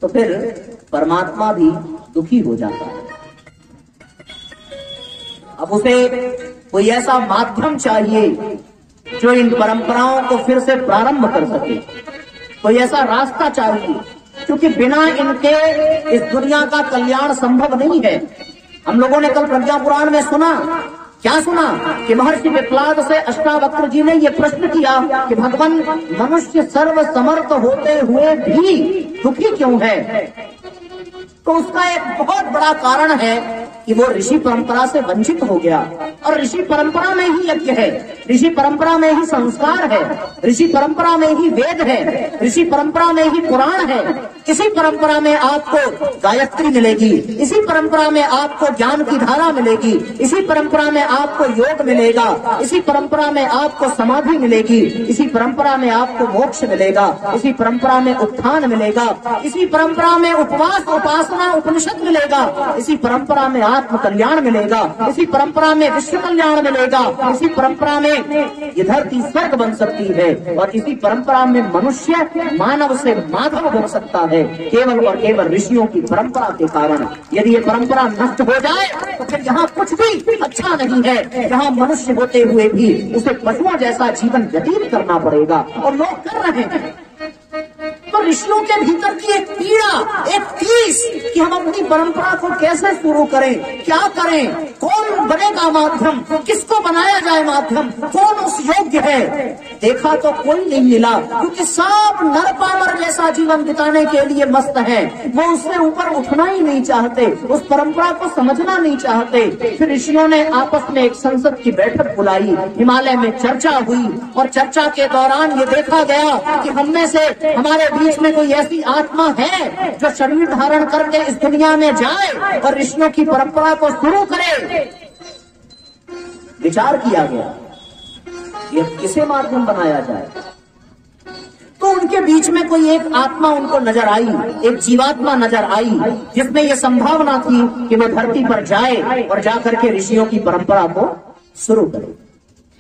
तो फिर परमात्मा भी दुखी हो जाता है। अब उसे कोई ऐसा माध्यम चाहिए जो इन परंपराओं को फिर से प्रारंभ कर सके, कोई ऐसा रास्ता चाहिए, क्योंकि बिना इनके इस दुनिया का कल्याण संभव नहीं है। हम लोगों ने कल प्रज्ञा पुराण में सुना, क्या सुना कि महर्षि पिप्लाद से अष्टावक्र जी ने यह प्रश्न किया कि भगवान, मनुष्य सर्व समर्थ होते हुए भी दुखी क्यों है? तो उसका एक बहुत बड़ा कारण है कि वो ऋषि परंपरा से वंचित हो गया। और ऋषि परंपरा में ही यज्ञ है, ऋषि परंपरा में ही संस्कार है, ऋषि परंपरा में ही वेद है, ऋषि परंपरा में ही पुराण है। इसी परंपरा में आपको गायत्री मिलेगी, इसी परंपरा में आपको ज्ञान की धारा मिलेगी, इसी परंपरा में आपको योग मिलेगा, इसी परंपरा में आपको समाधि मिलेगी, इसी परंपरा में आपको मोक्ष मिलेगा, इसी परंपरा में उत्थान मिलेगा, इसी परंपरा में उपवास उपासना उपनिषद मिलेगा, इसी परंपरा में आत्म कल्याण मिलेगा, इसी परंपरा में विश्व कल्याण मिलेगा, इसी परंपरा में ये धरती स्वर्ग बन सकती है, और इसी परंपरा में मनुष्य मानव से माधव बन सकता है, केवल और केवल ऋषियों की परंपरा के कारण। यदि ये परंपरा नष्ट हो जाए तो फिर यहाँ कुछ भी अच्छा नहीं है। यहाँ मनुष्य होते हुए भी उसे पशुओं जैसा जीवन व्यतीत करना पड़ेगा, और लोग कर रहे हैं। तो ऋषियों के भीतर की एक पीड़ा, एक टीस कि हम अपनी परंपरा को कैसे शुरू करें, क्या करें, कौन बनेगा माध्यम, किसको बनाया जाए माध्यम, कौन उस योग्य है। देखा तो कोई नहीं मिला, क्योंकि सब नर पामर जैसा जीवन बिताने के लिए मस्त है। वो उससे ऊपर उठना ही नहीं चाहते, उस परंपरा को समझना नहीं चाहते। फिर ऋषियों ने आपस में एक संसद की बैठक बुलाई, हिमालय में चर्चा हुई, और चर्चा के दौरान ये देखा गया कि हम में से हमारे बीच में कोई ऐसी आत्मा है जो शरीर धारण करके इस दुनिया में जाए और ऋषियों की परंपरा को शुरू करे। विचार किया गया ये किसे माध्यम बनाया जाए। तो उनके बीच में कोई एक आत्मा उनको नजर आई, एक जीवात्मा नजर आई, जिसमें यह संभावना थी कि वह धरती पर जाए और जाकर के ऋषियों की परंपरा को शुरू करे।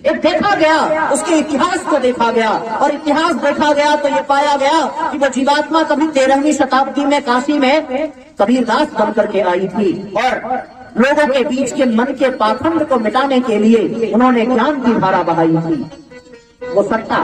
एक देखा गया, उसके इतिहास को देखा गया, और इतिहास देखा गया तो ये पाया गया कि वो जीवात्मा कभी 13वीं शताब्दी में काशी में कबीरदास बन करके आई थी, और लोगों के बीच के मन के पाखंड को मिटाने के लिए उन्होंने ज्ञान की धारा बहाई थी। वो सत्ता,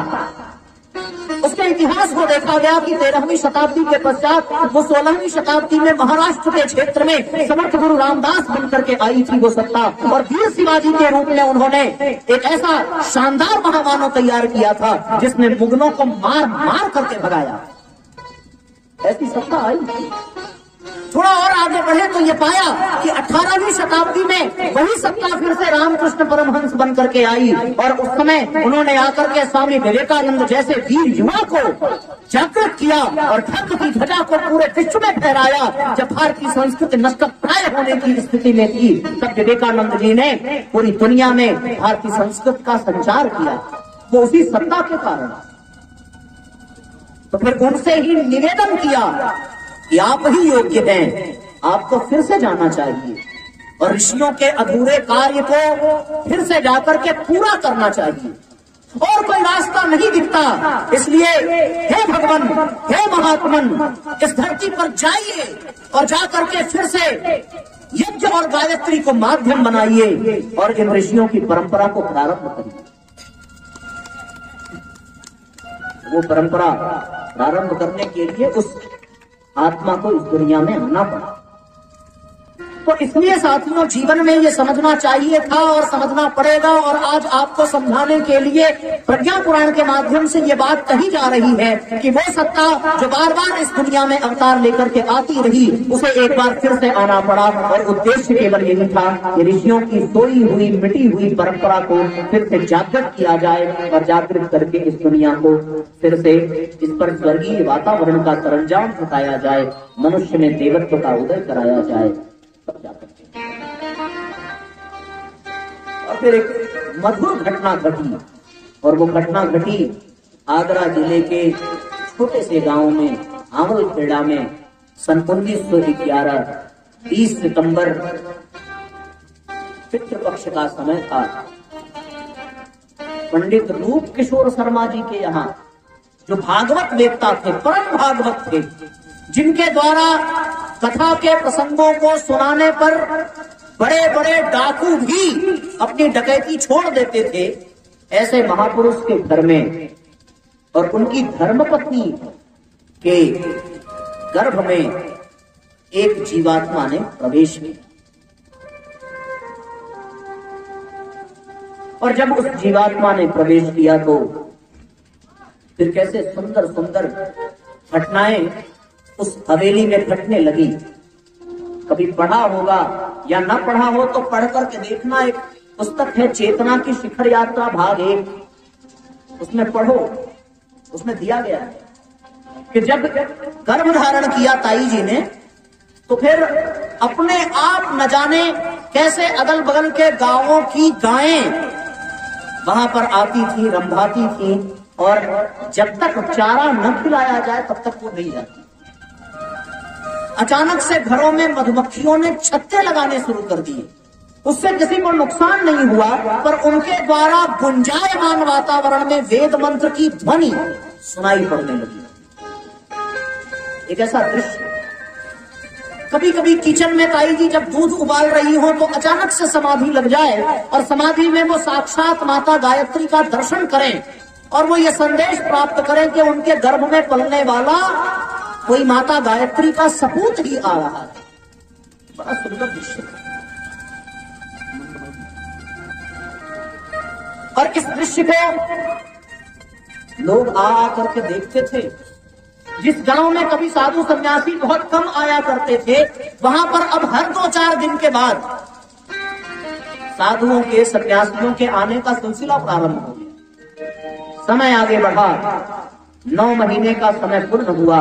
उसके इतिहास को देखा गया कि 13वीं शताब्दी के पश्चात वो 16वीं शताब्दी में महाराष्ट्र के क्षेत्र में समर्थ गुरु रामदास बनकर के आई थी वो सत्ता, और वीर शिवाजी के रूप में उन्होंने एक ऐसा शानदार महामानव तैयार किया था जिसने मुगलों को मार मार करके भगाया। ऐसी सत्ता आई। थोड़ा और आगे बढ़े तो ये पाया कि 18वीं शताब्दी में वही सत्ता फिर से रामकृष्ण परमहंस बन करके आई, और उस समय उन्होंने आकर के स्वामी विवेकानंद जैसे वीर युवा को जागृत किया और धर्म की ध्वजा को पूरे विश्व में फहराया। जब भारतीय संस्कृति नष्टप्राय होने की स्थिति में थी, तब विवेकानंद जी ने पूरी दुनिया में भारतीय संस्कृति का संचार किया, वो उसी सत्ता के कारण। तो फिर उनसे ही निवेदन किया कि आप ही योग्य हैं, आपको फिर से जाना चाहिए और ऋषियों के अधूरे कार्य को फिर से जाकर के पूरा करना चाहिए। और कोई रास्ता नहीं दिखता, इसलिए हे भगवान, हे महात्मन, इस धरती पर जाइए और जाकर के फिर से यज्ञ और गायत्री को माध्यम बनाइए और इन ऋषियों की परंपरा को प्रारंभ करिए। वो परंपरा प्रारंभ करने के लिए उस आत्मा को इस दुनिया में आना पड़ा। तो इसलिए साथियों, जीवन में ये समझना चाहिए था और समझना पड़ेगा, और आज आपको समझाने के लिए प्रज्ञा पुराण के माध्यम से ये बात कही जा रही है कि वो सत्ता जो बार बार इस दुनिया में अवतार लेकर के आती रही, उसे एक बार फिर से आना पड़ा, और उद्देश्य केवल यही था कि ऋषियों की सोई हुई मिटी हुई परंपरा को फिर से जागृत किया जाए, और जागृत करके इस दुनिया को फिर से इस पर स्वर्गीय वातावरण का सरंजाम उठाया जाए, मनुष्य में देवत्व का उदय कराया जाए। और फिर एक मधुर घटना घटी, और वो घटना घटी आगरा जिले के छोटे से गांव में, आंवलखेड़ा में, सन 1911 20 सितंबर पितृपक्ष का समय था। पंडित रूप किशोर शर्मा जी के यहाँ जो भागवत वेत्ता थे, परम भागवत थे, जिनके द्वारा कथा के प्रसंगों को सुनाने पर बड़े बड़े डाकू भी अपनी डकैती छोड़ देते थे, ऐसे महापुरुष के घर में और उनकी धर्मपत्नी के गर्भ में एक जीवात्मा ने प्रवेश किया। और जब उस जीवात्मा ने प्रवेश किया तो फिर कैसे सुंदर सुंदर घटनाएं उस हवेली में घटने लगी। कभी पढ़ा होगा या ना पढ़ा हो तो पढ़ करके देखना, एक पुस्तक है चेतना की शिखर यात्रा भाग 1, उसमें पढ़ो, उसमें दिया गया है कि जब गर्भ धारण किया ताई जी ने तो फिर अपने आप न जाने कैसे अगल बगल के गांवों की गायें वहां पर आती थी, रंभाती थी, और जब तक चारा न खिलाया जाए तब तक वो नहीं जाती। अचानक से घरों में मधुमक्खियों ने छत्ते लगाने शुरू कर दिए। उससे किसी को नुकसान नहीं हुआ, पर उनके द्वारा गुंजायमान वातावरण में वेद मंत्र की ध्वनि सुनाई पड़ने लगी। एक ऐसा दृश्य, कभी कभी किचन में ताई जी जब दूध उबाल रही हो तो अचानक से समाधि लग जाए और समाधि में वो साक्षात माता गायत्री का दर्शन करें और वो ये संदेश प्राप्त करें कि उनके गर्भ में पलने वाला कोई माता गायत्री का सपूत ही आ रहा है। बड़ा सुंदर दृश्य। और इस दृश्य को लोग आ करके देखते थे। जिस गांव में कभी साधु सन्यासी बहुत कम आया करते थे, वहां पर अब हर 2-4 दिन के बाद साधुओं के, सन्यासियों के आने का सिलसिला प्रारंभ हो गया। समय आगे बढ़ा, 9 महीने का समय पूर्ण हुआ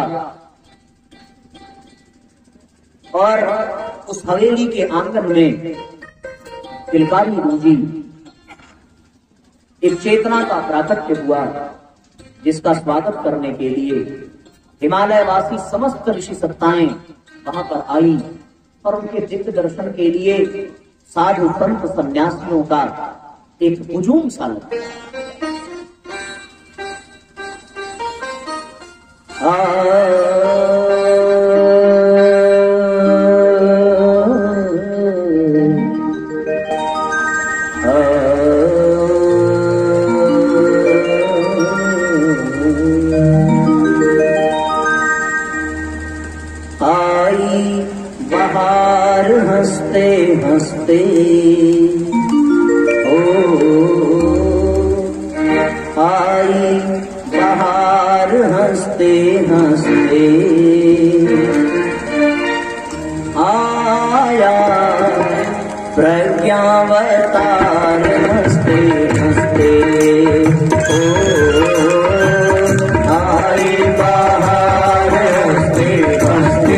और उस हवेली के आंगन में किलकारी गूंजी। एक चेतना का प्राकट्य हुआ जिसका स्वागत करने के लिए हिमालयवासी समस्त ऋषि सत्ताएं वहां पर आई और उनके दिव्य दर्शन के लिए साधु संत सन्यासियों का एक हुजूम सा लगा। हंसते ओ आई बहार हंसते हंसते आया प्रज्ञावतार हंसते हंसते ओ आई बहार हंसते हंसते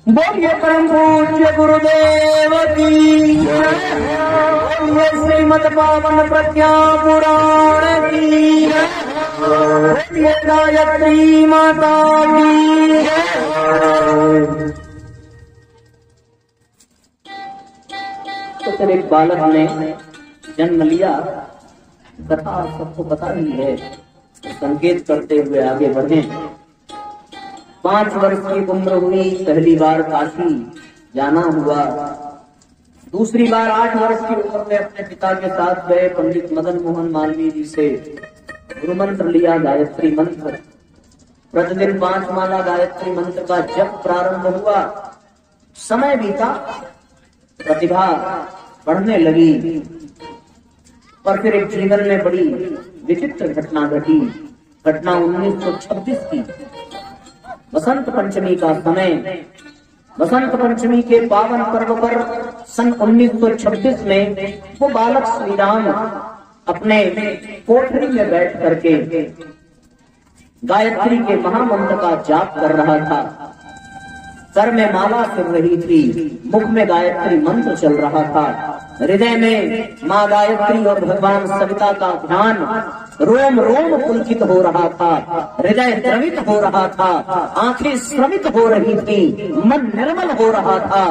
बोलिए परम पूज्य गुरुदेव की बोलिए श्रीमद् पावन प्रज्ञा पुराण की बोलिए गायत्री माता की। तो फिर एक बालक ने जन्म लिया, कथा सबको पता ही है, संकेत करते हुए आगे बढ़े। 5 वर्ष की उम्र हुई, पहली बार काशी जाना हुआ। दूसरी बार 8 वर्ष की उम्र में अपने पिता के साथ गए, पंडित मदन मोहन मालवीय जी से गुरु मंत्र लिया, गायत्री मंत्र। प्रतिदिन 5 माला गायत्री मंत्र का जप प्रारंभ हुआ। समय बीता, प्रतिभा बढ़ने लगी, पर फिर एक जीवन में बड़ी विचित्र घटना घटी। घटना 1926 की, बसंत पंचमी का समय। बसंत पंचमी के पावन पर्व पर सन 1926 में वो बालक श्री राम अपने कोठरी में बैठ करके गायत्री के महामंत्र का जाप कर रहा था। सर में माला फिर रही थी, मुख में गायत्री मंत्र चल रहा था, हृदय में माँ गायत्री और भगवान सविता का ध्यान रोम रोम पुलकित हो रहा था, हृदय द्रवित हो रहा था, आंखें श्रमित हो रही थी, मन निर्मल हो रहा था।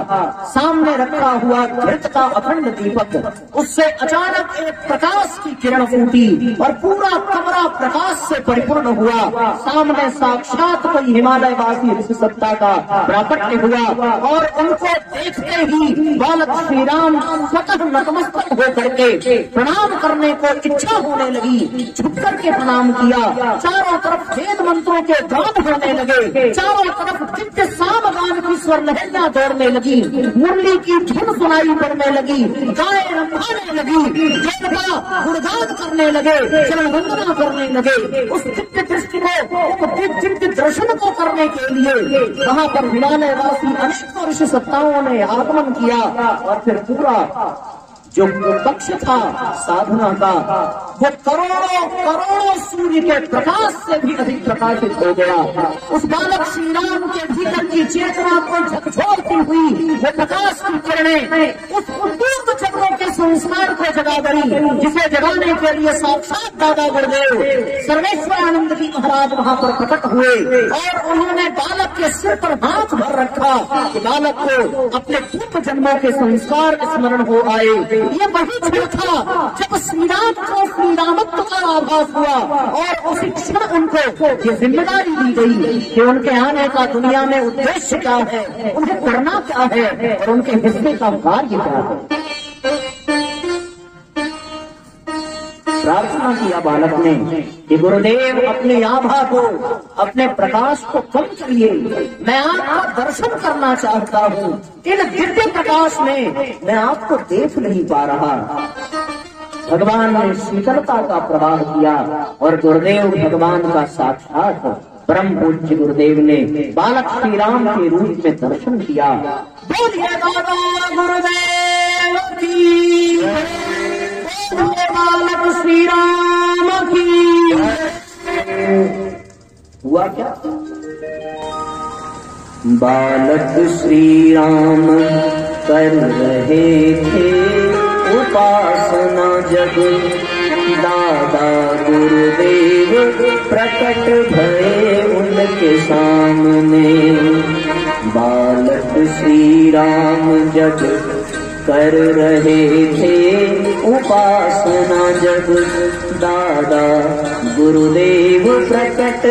सामने रखा हुआ घृत का अखंड दीपक, उससे अचानक एक प्रकाश की किरण फूटी और पूरा कमरा प्रकाश से परिपूर्ण हुआ। सामने साक्षात कोई हिमालयवासी ऋषि सत्ता का प्राकट्य हुआ और उनको देखते ही बालक श्री राम स्वतः नतमस्तक होकर के प्रणाम करने को इच्छा होने लगी। झुक करके प्रणाम किया। चारों तरफ वेद मंत्रों के गान होने लगे, चारों तरफ दिव्य सामगान की स्वर लहरियां दौड़ने लगी, मुरली की धुन सुनाई पड़ने लगी, गायें रंभाने लगी, देवता गुणगान करने लगे, चरण वंदना करने लगे। उस दिव्य दृष्टि को, दिव्य दर्शन को करने के लिए वहां पर हिमालयवासी अनेकों ऋषि सत्ताओं ने आगमन किया और फिर पूरा जो पक्ष था साधना का, वो करोड़ों करोड़ों सूर्य के प्रकाश से भी अधिक प्रकाशित हो गया। उस बालक श्री राम के भीतर की चेतना को झकझोरती हुई वो प्रकाश की किरणें उस पूर्ण चक्रों के संस्कार को जगा गई, जिसे जगाने के लिए साक्षात दादा गुरुदेव सर्वेश्वरानंद जी महाराज वहां पर प्रकट हुए और उन्होंने बालक के सिर पर हाथ भर रखा कि बालक को अपने पूर्व जन्मों के संस्कार स्मरण हो आए। ये वही क्षण था जब श्री राम को श्री रामत्व का आभास हुआ और उसी क्षण उनको ये जिम्मेदारी दी गई कि उनके आने का दुनिया में उद्देश्य क्या है, उन्हें करना क्या है और उनके हिस्से का कार्य क्या है। प्रार्थना किया बालक ने कि गुरुदेव अपने आभा को, अपने प्रकाश को कम करिए, मैं आपका दर्शन करना चाहता हूँ। इन दिव्य प्रकाश में मैं आपको देख नहीं पा रहा। भगवान ने शीतलता का प्रवाह किया और गुरुदेव भगवान का साक्षात परम पूज्य गुरुदेव ने बालक श्री राम के रूप में दर्शन किया। बोलिए दादा गुरुदेव की, बोलिए बालक श्री राम की। हुआ क्या? बालक श्री राम कर रहे थे उपासना जब दादा गुरुदेव प्रकट भये उनके सामने। बालक श्री राम जब कर रहे थे उपासना जब दादा गुरुदेव प्रकट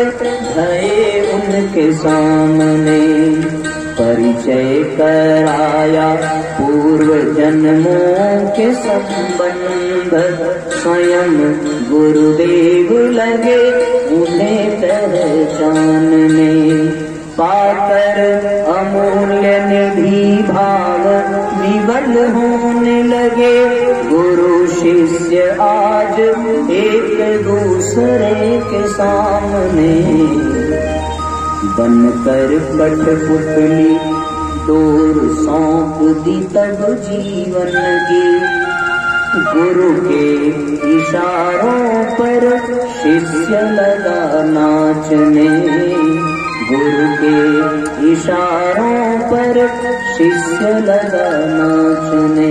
भये उनके सामने। परिचय कराया पूर्व जन्मों के संबंध, स्वयं गुरुदेव लगे उन्हें पहचानने। पाकर अमूल्य निधि भाव विवल होने लगे, गुरु शिष्य आज एक दूसरे के सामने। बनकर कठपुतली डोर सौंप दी तब जीवन की, गुरु के इशारों पर शिष्य लगा नाचने। गुरु के इशारों पर शिष्य लगा नाचने।